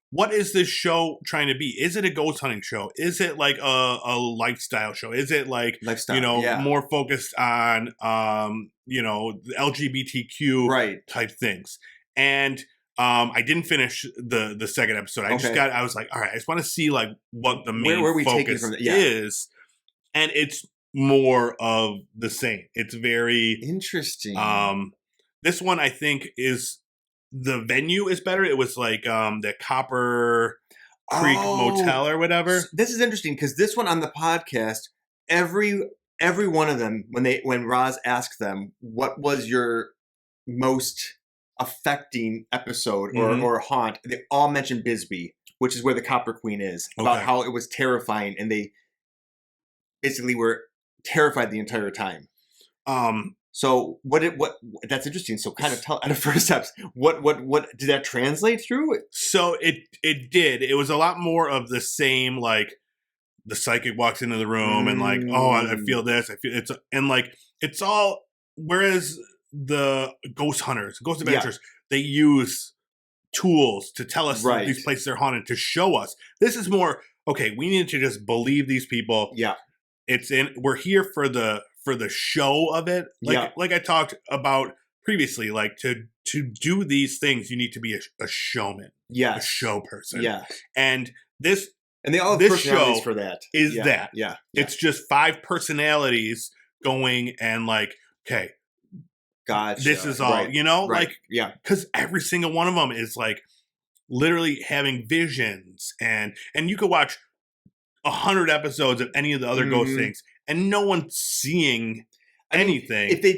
[SPEAKER 1] what is this show trying to be? Is it a ghost hunting show? Is it like a lifestyle show? Is it like,
[SPEAKER 2] Lifestyle, yeah.
[SPEAKER 1] more focused on, the LGBTQ
[SPEAKER 2] Right.
[SPEAKER 1] type things? And I didn't finish the second episode. I was like, all right, I just want to see like what the main
[SPEAKER 2] Where we taking
[SPEAKER 1] focus
[SPEAKER 2] from yeah.
[SPEAKER 1] is. And it's more of the same. It's very
[SPEAKER 2] interesting.
[SPEAKER 1] This one I think the venue is better. It was like the Copper Creek Motel or whatever.
[SPEAKER 2] This is interesting because this one on the podcast, every one of them, when Roz asked them, what was your most affecting episode or haunt, they all mentioned Bisbee, which is where the Copper Queen is, about how it was terrifying and they basically were terrified the entire time. So what that's interesting. So kind of tell at the first steps, what did that translate through?
[SPEAKER 1] So it did. It was a lot more of the same, like the psychic walks into the room and like, oh, I feel this. I feel it's all. Whereas the ghost hunters, ghost adventurers, they use tools to tell us these places are haunted, to show us. This is more, okay, we need to just believe these people.
[SPEAKER 2] Yeah.
[SPEAKER 1] We're here for the show of it. Like I talked about previously, like to do these things, you need to be a showman.
[SPEAKER 2] Yeah.
[SPEAKER 1] A show person.
[SPEAKER 2] Yeah.
[SPEAKER 1] And this
[SPEAKER 2] they all have
[SPEAKER 1] this
[SPEAKER 2] personalities
[SPEAKER 1] show
[SPEAKER 2] for that.
[SPEAKER 1] Is
[SPEAKER 2] yeah.
[SPEAKER 1] that.
[SPEAKER 2] Yeah.
[SPEAKER 1] It's just 5 personalities going and like, okay,
[SPEAKER 2] gotcha.
[SPEAKER 1] This is all, like,
[SPEAKER 2] yeah.
[SPEAKER 1] Because every single one of them is like literally having visions and you could watch 100 episodes of any of the other ghost things and no one's seeing anything.
[SPEAKER 2] If they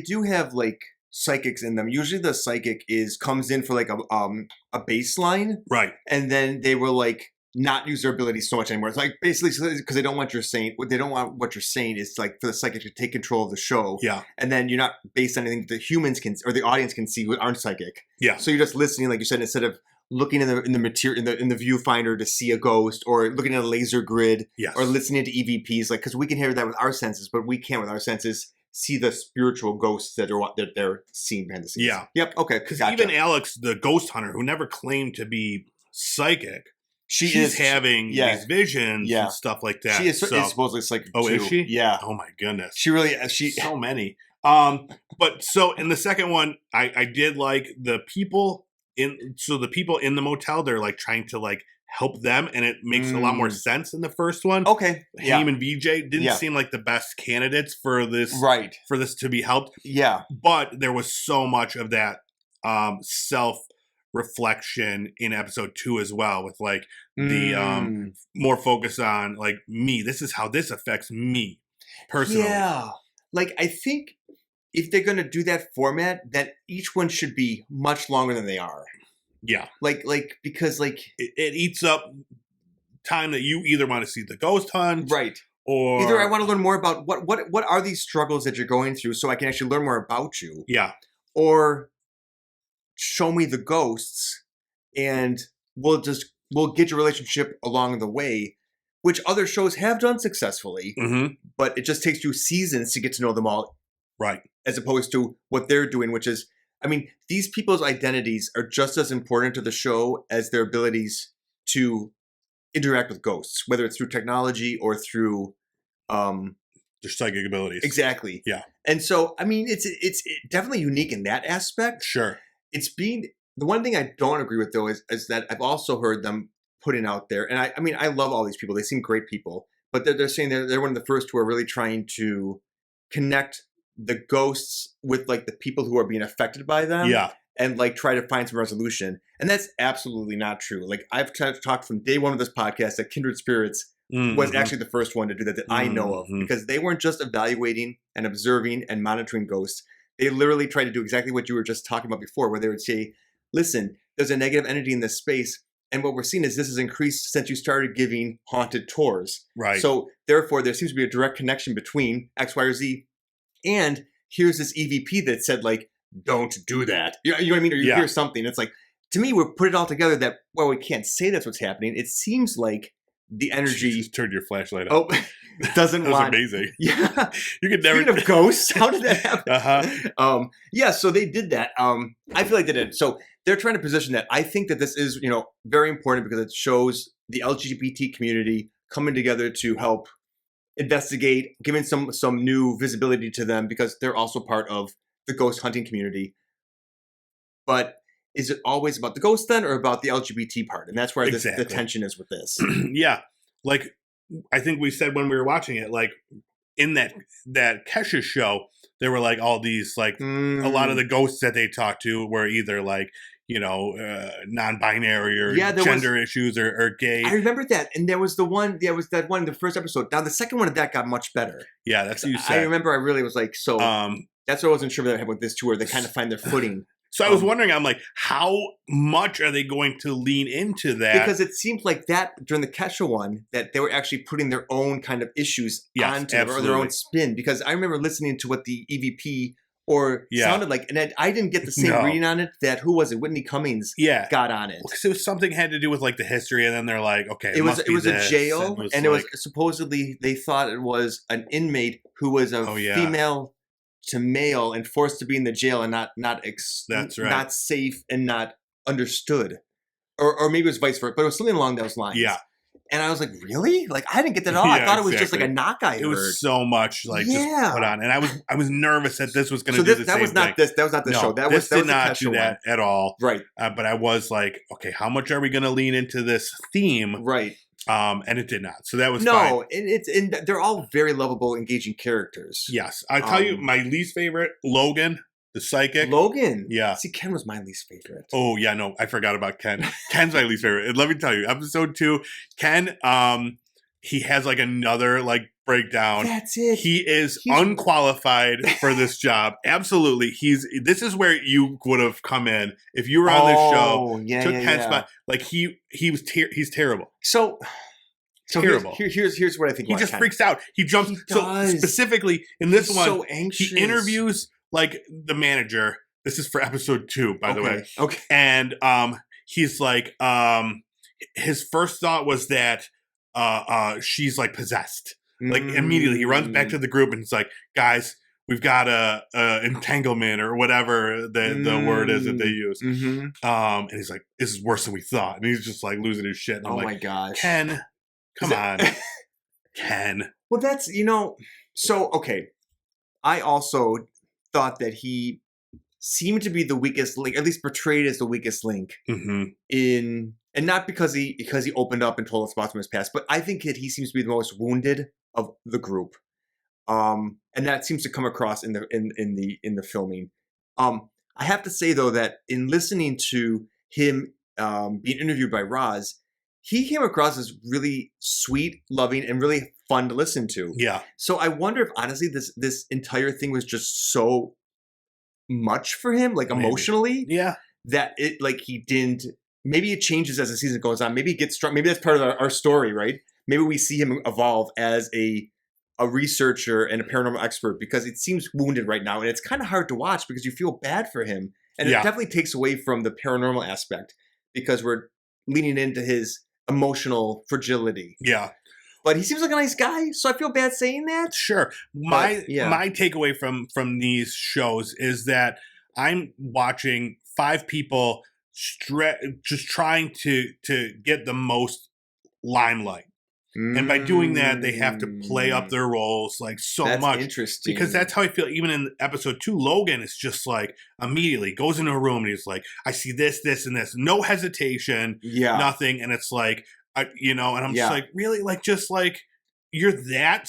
[SPEAKER 2] do have like psychics in them, usually the psychic comes in for like a baseline,
[SPEAKER 1] right?
[SPEAKER 2] And then they will like not use their abilities so much anymore. It's like basically because they don't want what you're saying is like for the psychic to take control of the show.
[SPEAKER 1] Yeah. And
[SPEAKER 2] then you're not based on anything the humans can or the audience can see who aren't psychic.
[SPEAKER 1] Yeah.
[SPEAKER 2] So you're just listening, like you said, instead of looking in the material in the viewfinder to see a ghost, or looking at a laser grid, or listening to EVPs, like because we can hear that with our senses, but we can't with our senses see the spiritual ghosts that they're seeing behind the scenes.
[SPEAKER 1] Yeah.
[SPEAKER 2] Yep. Okay.
[SPEAKER 1] Because even Alex, the ghost hunter, who never claimed to be psychic, she's having these visions and stuff like that.
[SPEAKER 2] She is supposedly psychic.
[SPEAKER 1] Oh,
[SPEAKER 2] too.
[SPEAKER 1] is she?
[SPEAKER 2] Yeah.
[SPEAKER 1] Oh my goodness.
[SPEAKER 2] So
[SPEAKER 1] many. But so in the second one, I did like the people in the motel, they're like trying to like help them, and it makes a lot more sense in the first one.
[SPEAKER 2] Okay.
[SPEAKER 1] Haim and VJ didn't seem like the best candidates for this for this to be helped.
[SPEAKER 2] Yeah.
[SPEAKER 1] But there was so much of that self reflection in episode 2 as well, with like the more focus on like me. This is how this affects me personally.
[SPEAKER 2] Yeah. Like I think if they're going to do that format, then each one should be much longer than they are.
[SPEAKER 1] Yeah.
[SPEAKER 2] Like because like
[SPEAKER 1] it eats up time that you either want to see the ghost hunt,
[SPEAKER 2] right, or either I want to learn more about what are these struggles that you're going through, so I can actually learn more about you.
[SPEAKER 1] Yeah.
[SPEAKER 2] Or show me the ghosts, and we'll get your relationship along the way, which other shows have done successfully.
[SPEAKER 1] Mm-hmm.
[SPEAKER 2] But it just takes you seasons to get to know them all.
[SPEAKER 1] Right.
[SPEAKER 2] As opposed to what they're doing, which is, I mean, these people's identities are just as important to the show as their abilities to interact with ghosts, whether it's through technology or through
[SPEAKER 1] their psychic abilities.
[SPEAKER 2] Exactly.
[SPEAKER 1] Yeah.
[SPEAKER 2] And so, I mean, it's definitely unique in that aspect.
[SPEAKER 1] Sure.
[SPEAKER 2] The one thing I don't agree with though is that I've also heard them putting out there, and I mean, I love all these people. They seem great people, but they're saying they're one of the first who are really trying to connect the ghosts with like the people who are being affected by them, and like try to find some resolution. And that's absolutely not true. Like I've talked from day one of this podcast that Kindred Spirits was actually the first one to do that I know of, because they weren't just evaluating and observing and monitoring ghosts. They literally tried to do exactly what you were just talking about before, where they would say, listen, there's a negative entity in this space. And what we're seeing is this has increased since you started giving haunted tours.
[SPEAKER 1] Right.
[SPEAKER 2] So therefore, there seems to be a direct connection between X, Y, or Z. And here's this EVP that said, like, don't do that. You know what I mean? Or you hear something. It's like, to me, we put it all together that, well, we can't say that's what's happening. It seems like the energy.
[SPEAKER 1] You just turned your flashlight on.
[SPEAKER 2] Oh, doesn't
[SPEAKER 1] that was
[SPEAKER 2] want.
[SPEAKER 1] amazing.
[SPEAKER 2] Yeah.
[SPEAKER 1] You could never.
[SPEAKER 2] Speaking of ghosts, how did that happen?
[SPEAKER 1] Uh-huh.
[SPEAKER 2] Yeah, so they did that. I feel like they did. So they're trying to position that. I think that this is, very important because it shows the LGBT community coming together to help investigate, giving some new visibility to them because they're also part of the ghost hunting community. But is it always about the ghost then or about the LGBT part? And that's where the tension is with this.
[SPEAKER 1] Yeah. Like, I think we said when we were watching it, like, in that Kesha show, there were, like, all these, like, a lot of the ghosts that they talked to were either, like, non-binary or gender issues or gay.
[SPEAKER 2] I remember that. And there was that one in the first episode. Now, the second one of that got much better.
[SPEAKER 1] Yeah, that's what you said.
[SPEAKER 2] I remember I really was like, so that's what I wasn't sure what that happened with this too, where they kind of find their footing.
[SPEAKER 1] So I was wondering, I'm like, how much are they going to lean into that?
[SPEAKER 2] Because it seemed like that during the Kesha one, that they were actually putting their own kind of issues onto it, or their own spin. Because I remember listening to what the EVP sounded like, and I didn't get the same reading on it that, who was it? Whitney Cummings got on it.
[SPEAKER 1] Because it was something had to do with like the history, and then they're like, okay, it was
[SPEAKER 2] a jail, and it was supposedly they thought it was an inmate who was a female to male and forced to be in the jail and not safe and not understood, or maybe it was vice versa, but it was something along those lines. Yeah. And I was like, really? Like, I didn't get that at all. I thought it was just like a knock I heard.
[SPEAKER 1] It was so much just put on. And I was nervous that this was going to do the same thing. That was not the show. This did not do that at all. Right. But I was like, okay, how much are we going to lean into this theme? Right. And it did not. So that was fine.
[SPEAKER 2] No, and they're all very lovable, engaging characters.
[SPEAKER 1] Yes. I'll tell you, my least favorite, Logan. The psychic.
[SPEAKER 2] Logan.
[SPEAKER 1] Yeah.
[SPEAKER 2] See, Ken was my least favorite.
[SPEAKER 1] Oh, yeah, no, I forgot about Ken. Ken's my least favorite. And let me tell you, episode 2, Ken, he has like another like breakdown.
[SPEAKER 2] That's it.
[SPEAKER 1] He's unqualified for this job. Absolutely. This is where you would have come in if you were on this show. Took Ken's spot. Like he's terrible.
[SPEAKER 2] So
[SPEAKER 1] terrible.
[SPEAKER 2] Here's what I think.
[SPEAKER 1] He just freaks out. He jumps. So specifically in this one,
[SPEAKER 2] so anxious.
[SPEAKER 1] He interviews like the manager. This is for episode 2, by the way.
[SPEAKER 2] Okay.
[SPEAKER 1] And he's like, his first thought was that she's like possessed. Like immediately he runs back to the group and it's like, guys, we've got a entanglement or whatever the word is that they use. And he's like, this is worse than we thought. And he's just like losing his shit. And I'm like,
[SPEAKER 2] my gosh.
[SPEAKER 1] Ken, come on. Ken.
[SPEAKER 2] Well, that's, so, okay. I also thought that he seemed to be the weakest link, at least portrayed as the weakest link and not because he opened up and told us about his past, but I think that he seems to be the most wounded of the group, and that seems to come across in the filming. I have to say though that in listening to him being interviewed by Roz, he came across as really sweet, loving, and really fun to listen to.
[SPEAKER 1] Yeah.
[SPEAKER 2] So I wonder if honestly this entire thing was just so much for him, like emotionally.
[SPEAKER 1] Yeah.
[SPEAKER 2] That it like he didn't. Maybe it changes as the season goes on. Maybe it gets strong. Maybe that's part of our story, right? Maybe we see him evolve as a researcher and a paranormal expert because it seems wounded right now, and it's kind of hard to watch because you feel bad for him, and it definitely takes away from the paranormal aspect because we're leaning into his emotional fragility.
[SPEAKER 1] Yeah.
[SPEAKER 2] But he seems like a nice guy, so I feel bad saying that.
[SPEAKER 1] Sure. My takeaway from these shows is that I'm watching 5 people just trying to get the most limelight. And by doing that, they have to play up their roles like so much.
[SPEAKER 2] That's interesting.
[SPEAKER 1] Because that's how I feel. Even in episode 2, Logan is just like immediately goes into a room and he's like, I see this, this, and this. No hesitation. Yeah. Nothing. And it's like, and I'm just like, really? Like, just like, you're that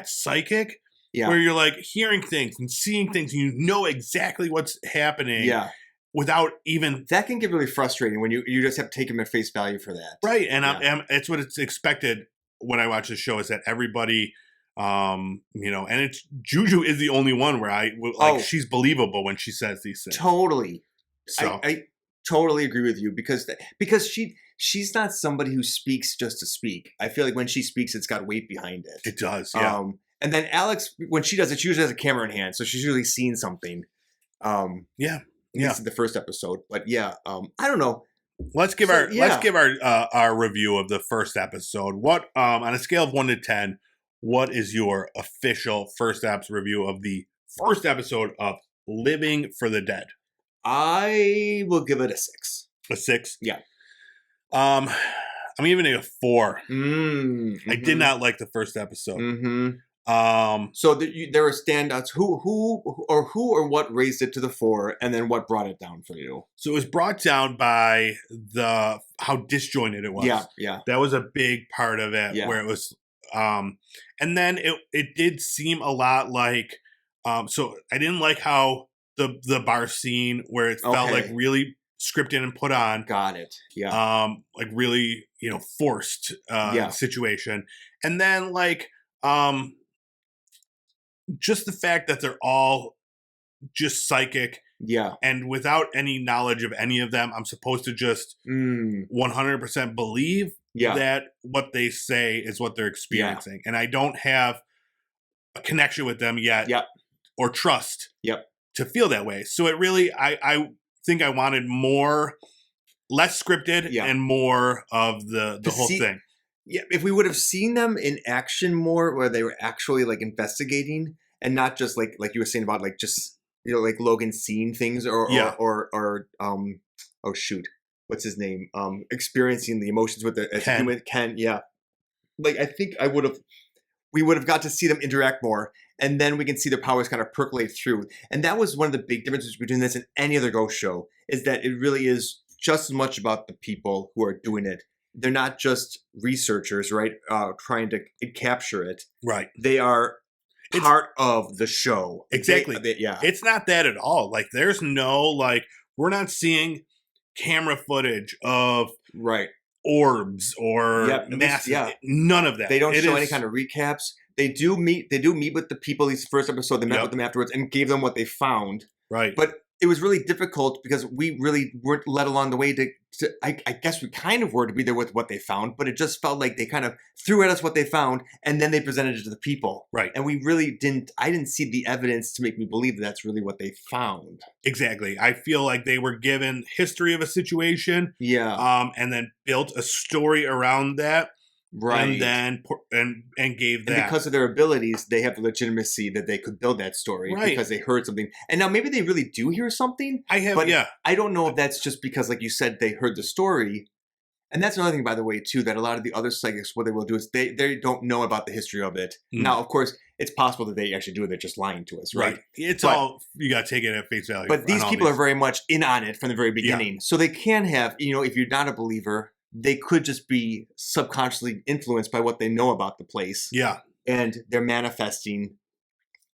[SPEAKER 1] psychic? Yeah. Where you're like hearing things and seeing things and you know exactly what's happening. Yeah. Without even...
[SPEAKER 2] That can get really frustrating when you just have to take him at face value for that.
[SPEAKER 1] Right. And it's what it's expected when I watch the show is that everybody, and it's Juju is the only one where she's believable when she says these things.
[SPEAKER 2] Totally.
[SPEAKER 1] So
[SPEAKER 2] totally agree with you because she's not somebody who speaks just to speak. I feel like when she speaks, it's got weight behind it.
[SPEAKER 1] It does, yeah.
[SPEAKER 2] And then Alex, when she does it, she usually has a camera in hand, so she's usually seen something.
[SPEAKER 1] Yeah.
[SPEAKER 2] This is the first episode, but yeah, I don't know.
[SPEAKER 1] Let's give our review of the first episode. What on a scale of 1 to 10, what is your official first apps review of the first episode of Living for the Dead?
[SPEAKER 2] I will give it a 6.
[SPEAKER 1] A 6?
[SPEAKER 2] Yeah.
[SPEAKER 1] I'm giving it a 4.
[SPEAKER 2] Mm-hmm.
[SPEAKER 1] I did not like the first episode.
[SPEAKER 2] Mm-hmm. So there were standouts. Who or what raised it to the 4, and then what brought it down for you?
[SPEAKER 1] So it was brought down by how disjointed it was.
[SPEAKER 2] Yeah.
[SPEAKER 1] That was a big part of it, where it was, and then it did seem a lot like, so I didn't like how the bar scene where it felt like really scripted and put on.
[SPEAKER 2] Got it. Yeah.
[SPEAKER 1] Like really, forced situation, and then like just the fact that they're all just psychic.
[SPEAKER 2] Yeah.
[SPEAKER 1] And without any knowledge of any of them, I'm supposed to just 100% believe that what they say is what they're experiencing. And I don't have a connection with them yet or trust to feel that way. So it really, I think I wanted less scripted and more of the whole thing.
[SPEAKER 2] Yeah, if we would have seen them in action more, where they were actually like investigating and not just like you were saying about like just like Logan seeing things or oh shoot, what's his name? Experiencing the emotions with Ken. Yeah, like I think we would have got to see them interact more, and then we can see their powers kind of percolate through. And that was one of the big differences between this and any other ghost show, is that it really is just as much about the people who are doing it. They're not just researchers, right? Trying to capture it.
[SPEAKER 1] Right.
[SPEAKER 2] They are part of the show.
[SPEAKER 1] Exactly. It's not that at all. Like, there's no, like, we're not seeing camera footage of orbs or masses. None of that.
[SPEAKER 2] They don't show any kind of recaps. They do meet with the people. These first episode, they met with them afterwards and gave them what they found.
[SPEAKER 1] Right.
[SPEAKER 2] But it was really difficult because we really weren't led along the way to I guess we kind of were to be there with what they found, but it just felt like they kind of threw at us what they found and then they presented it to the people.
[SPEAKER 1] Right.
[SPEAKER 2] And we really I didn't see the evidence to make me believe that that's really what they found.
[SPEAKER 1] Exactly. I feel like they were given history of a situation.
[SPEAKER 2] Yeah.
[SPEAKER 1] And then built a story around that.
[SPEAKER 2] Right.
[SPEAKER 1] And then and gave that.
[SPEAKER 2] And because of their abilities, they have the legitimacy that they could build that story because they heard something. And now maybe they really do hear something. I don't know if that's just because, like you said, they heard the story. And that's another thing, by the way, too, that a lot of the other psychics, what they will do is they don't know about the history of it. Now, of course, it's possible that they actually do it. They're just lying to us, right?
[SPEAKER 1] It's all, you got to take it at face value.
[SPEAKER 2] But these people are very much in on it from the very beginning. So they can have, if you're not a believer, they could just be subconsciously influenced by what they know about the place. Yeah. And they're manifesting.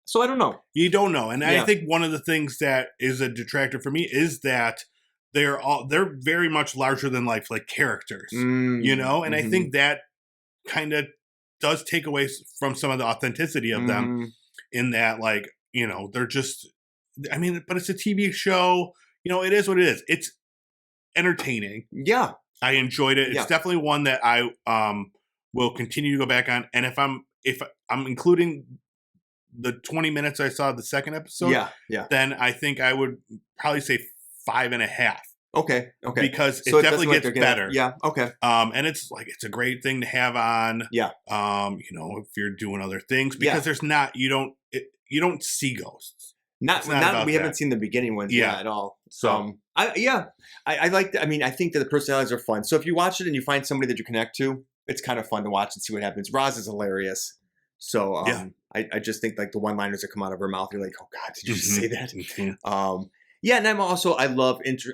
[SPEAKER 2] So I don't know.
[SPEAKER 1] You don't know. And I think one of the things that is a detractor for me is that they're very much larger than life, like characters, and I think that kind of does take away from some of the authenticity of them in that, like, they're just, but it's a TV show, it is what it is. It's entertaining.
[SPEAKER 2] Yeah.
[SPEAKER 1] I enjoyed it. It's definitely one that I will continue to go back on. And if I'm including the 20 minutes I saw the second episode, then I think I would probably say 5.5.
[SPEAKER 2] Okay.
[SPEAKER 1] Because it definitely gets better.
[SPEAKER 2] Yeah. Okay.
[SPEAKER 1] And it's a great thing to have on. Yeah. If you're doing other things, because there's not, you don't see ghosts.
[SPEAKER 2] Not we haven't seen the beginning ones at all. So I like I think that the personalities are fun. So if you watch it and you find somebody that you connect to, it's kind of fun to watch and see what happens. Roz is hilarious. So I just think like the one-liners that come out of her mouth, you're like, oh God, did you just say that? And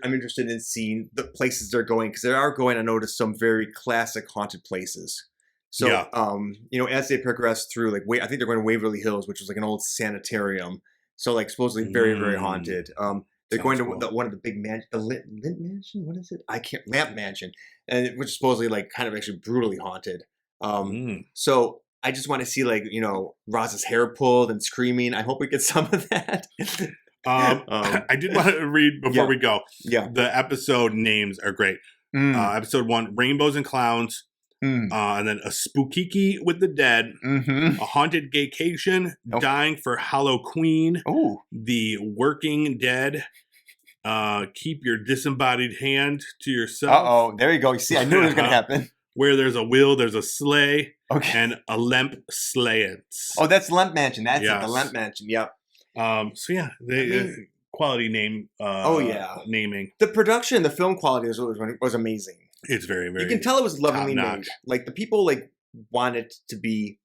[SPEAKER 2] I'm interested in seeing the places they're going, because they are going, I noticed, some very classic haunted places. So as they progress through, like I think they're going to Waverly Hills, which was like an old sanitarium. So like supposedly very, very haunted. They're going to one of the big the Lint Mansion. What is it? Lamp Mansion, and which is supposedly like kind of actually brutally haunted. So I just want to see Roz's hair pulled and screaming. I hope we get some of that.
[SPEAKER 1] I did want to read before we go.
[SPEAKER 2] Yeah.
[SPEAKER 1] The episode names are great. Episode 1, Rainbows and Clowns. And then a spookiki with the dead, a haunted gaycation, dying for Halloween, the working dead, keep your disembodied hand to yourself.
[SPEAKER 2] There you go. You see, I knew it was going to happen.
[SPEAKER 1] Where there's a will, there's a sleigh, and a lemp slayance.
[SPEAKER 2] Oh, that's Lemp Mansion. That's it, the Lemp Mansion. Yep.
[SPEAKER 1] So yeah, quality name. Naming.
[SPEAKER 2] The production, the film quality was amazing.
[SPEAKER 1] It's very, very.
[SPEAKER 2] You can tell it was lovingly
[SPEAKER 1] top-notch.
[SPEAKER 2] made. Like the people wanted it to be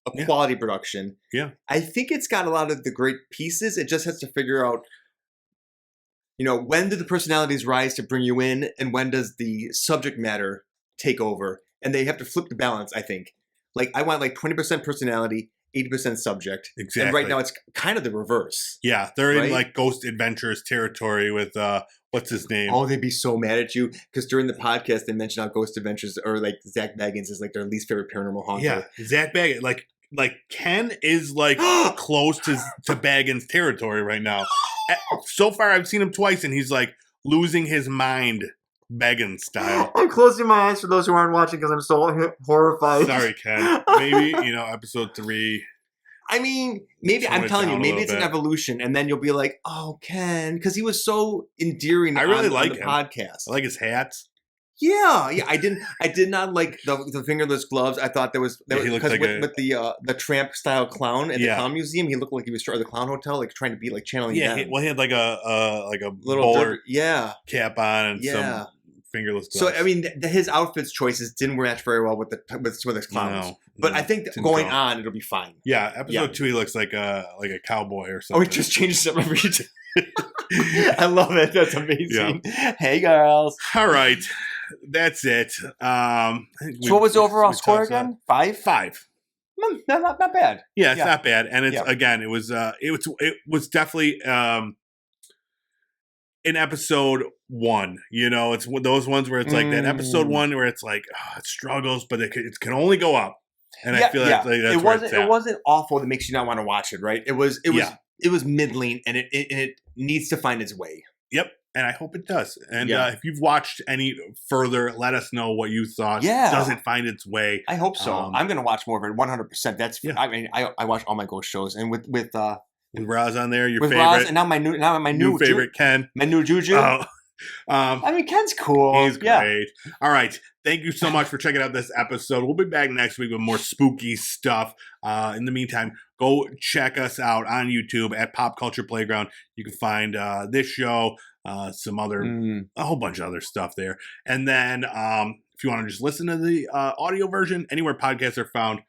[SPEAKER 2] a quality production.
[SPEAKER 1] Yeah.
[SPEAKER 2] I think it's got a lot of the great pieces. It just has to figure out, when do the personalities rise to bring you in, and when does the subject matter take over? And they have to flip the balance, I think. Like I want 20% personality, 80% subject.
[SPEAKER 1] Exactly.
[SPEAKER 2] And right now it's kind of the reverse.
[SPEAKER 1] Yeah, they're in Ghost Adventures territory with what's his name?
[SPEAKER 2] Oh, they'd be so mad at you because during the podcast they mentioned how Ghost Adventures or Zach Baggins is their least favorite paranormal haunter.
[SPEAKER 1] Yeah, Zach Baggins, like Ken is close to Baggins territory right now. So far, I've seen him twice, and he's losing his mind, Baggins style.
[SPEAKER 2] I'm closing my eyes for those who aren't watching because I'm so horrified.
[SPEAKER 1] Sorry, Ken. Maybe episode 3.
[SPEAKER 2] I mean, maybe I'm telling you, maybe it's an evolution, and then you'll be like, "Oh, Ken," because he was so endearing.
[SPEAKER 1] I really
[SPEAKER 2] on
[SPEAKER 1] like
[SPEAKER 2] the
[SPEAKER 1] him.
[SPEAKER 2] podcast.
[SPEAKER 1] I like his hats.
[SPEAKER 2] Yeah. I did not like the fingerless gloves. I thought he looked because with the tramp style clown at the clown museum, he looked like he was the clown hotel, trying to be channeling.
[SPEAKER 1] Yeah,
[SPEAKER 2] them.
[SPEAKER 1] he had a
[SPEAKER 2] little
[SPEAKER 1] bowler
[SPEAKER 2] cap
[SPEAKER 1] on and some fingerless gloves.
[SPEAKER 2] So I mean, his outfits choices didn't match very well with his clowns. No, but I think going on, it'll be fine.
[SPEAKER 1] Yeah, episode 2, he looks like a cowboy or something.
[SPEAKER 2] Oh, he just changes it every time. I love it. That's amazing. Yeah. Hey, girls.
[SPEAKER 1] All right, that's it.
[SPEAKER 2] So what was the overall score again? 5?
[SPEAKER 1] 5.
[SPEAKER 2] Not bad.
[SPEAKER 1] Yeah, it's not bad, and it's again, it was definitely in episode 1. It's those ones where it's that episode 1 where it's it struggles, but it can only go up. And I feel that's
[SPEAKER 2] it wasn't awful that makes you not want to watch it, right? It was middling, and it needs to find its way.
[SPEAKER 1] Yep, and I hope it does. And if you've watched any further, let us know what you thought.
[SPEAKER 2] Yeah,
[SPEAKER 1] does it find its way?
[SPEAKER 2] I hope so. I'm going to watch more of it, 100%. That's I mean, I watch all my ghost shows, and with
[SPEAKER 1] Roz on there, your favorite,
[SPEAKER 2] Roz, and now my new
[SPEAKER 1] favorite Ken,
[SPEAKER 2] my new Juju.
[SPEAKER 1] Oh.
[SPEAKER 2] I mean, Ken's cool.
[SPEAKER 1] He's great. All right. Thank you so much for checking out this episode. We'll be back next week with more spooky stuff. In the meantime, go check us out on YouTube at Pop Culture Playground. You can find this show, some other, a whole bunch of other stuff there. And then if you want to just listen to the audio version, anywhere podcasts are found,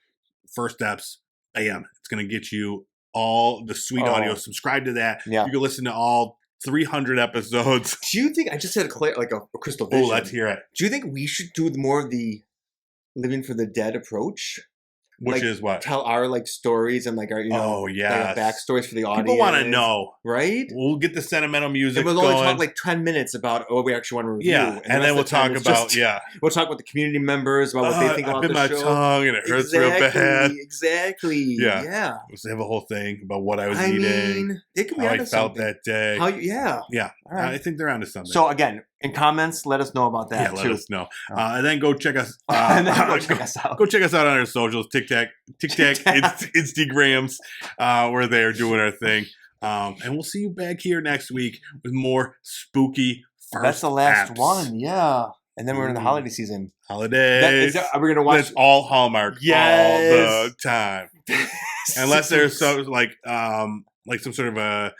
[SPEAKER 1] First Steps, bam, it's going to get you all the sweet audio. Subscribe to that.
[SPEAKER 2] Yeah.
[SPEAKER 1] You can listen to all 300 episodes.
[SPEAKER 2] Do you think, I just had a crystal vision.
[SPEAKER 1] Oh, let's hear it.
[SPEAKER 2] Do you think we should do more of the Living for the Dead approach?
[SPEAKER 1] Which is what?
[SPEAKER 2] Tell our stories and our our backstories for the audience.
[SPEAKER 1] People want to know,
[SPEAKER 2] right?
[SPEAKER 1] We'll get the sentimental music.
[SPEAKER 2] And we'll only talk 10 minutes about what we actually want to review.
[SPEAKER 1] Yeah, and then we'll talk about
[SPEAKER 2] we'll talk with the community members about what they think about the show.
[SPEAKER 1] I bit my tongue and it hurts real bad.
[SPEAKER 2] Exactly. Yeah.
[SPEAKER 1] We'll have a whole thing about what I was eating.
[SPEAKER 2] It could be
[SPEAKER 1] how I felt that day.
[SPEAKER 2] Yeah.
[SPEAKER 1] All right. I think they're onto something.
[SPEAKER 2] So again, in comments, let us know about that.
[SPEAKER 1] Yeah, let us know. And then go check us.
[SPEAKER 2] out.
[SPEAKER 1] Go check us out on our socials, TikTok, Instagrams. We're there doing our thing. And we'll see you back here next week with more spooky first
[SPEAKER 2] That's the last
[SPEAKER 1] apps.
[SPEAKER 2] one, yeah. And then we're in the holiday season.
[SPEAKER 1] Holidays.
[SPEAKER 2] Are we gonna watch?
[SPEAKER 1] That's all Hallmark all the time. Unless there's some some sort of a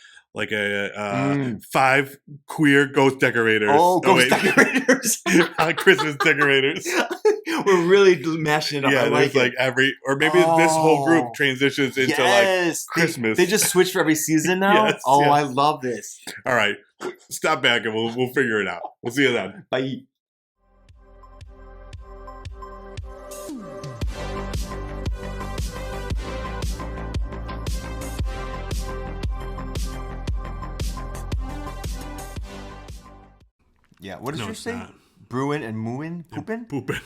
[SPEAKER 1] 5 queer ghost decorators.
[SPEAKER 2] Oh, decorators.
[SPEAKER 1] Christmas decorators.
[SPEAKER 2] We're really mashing it up.
[SPEAKER 1] Yeah,
[SPEAKER 2] I
[SPEAKER 1] there's maybe this whole group transitions into Christmas.
[SPEAKER 2] They just switch for every season now?
[SPEAKER 1] Yes.
[SPEAKER 2] I love this.
[SPEAKER 1] All right. Stop back and we'll figure it out. We'll see you then.
[SPEAKER 2] Bye. Yeah, what did you say?
[SPEAKER 1] Not.
[SPEAKER 2] Brewing and mooing? Pooping?
[SPEAKER 1] Pooping.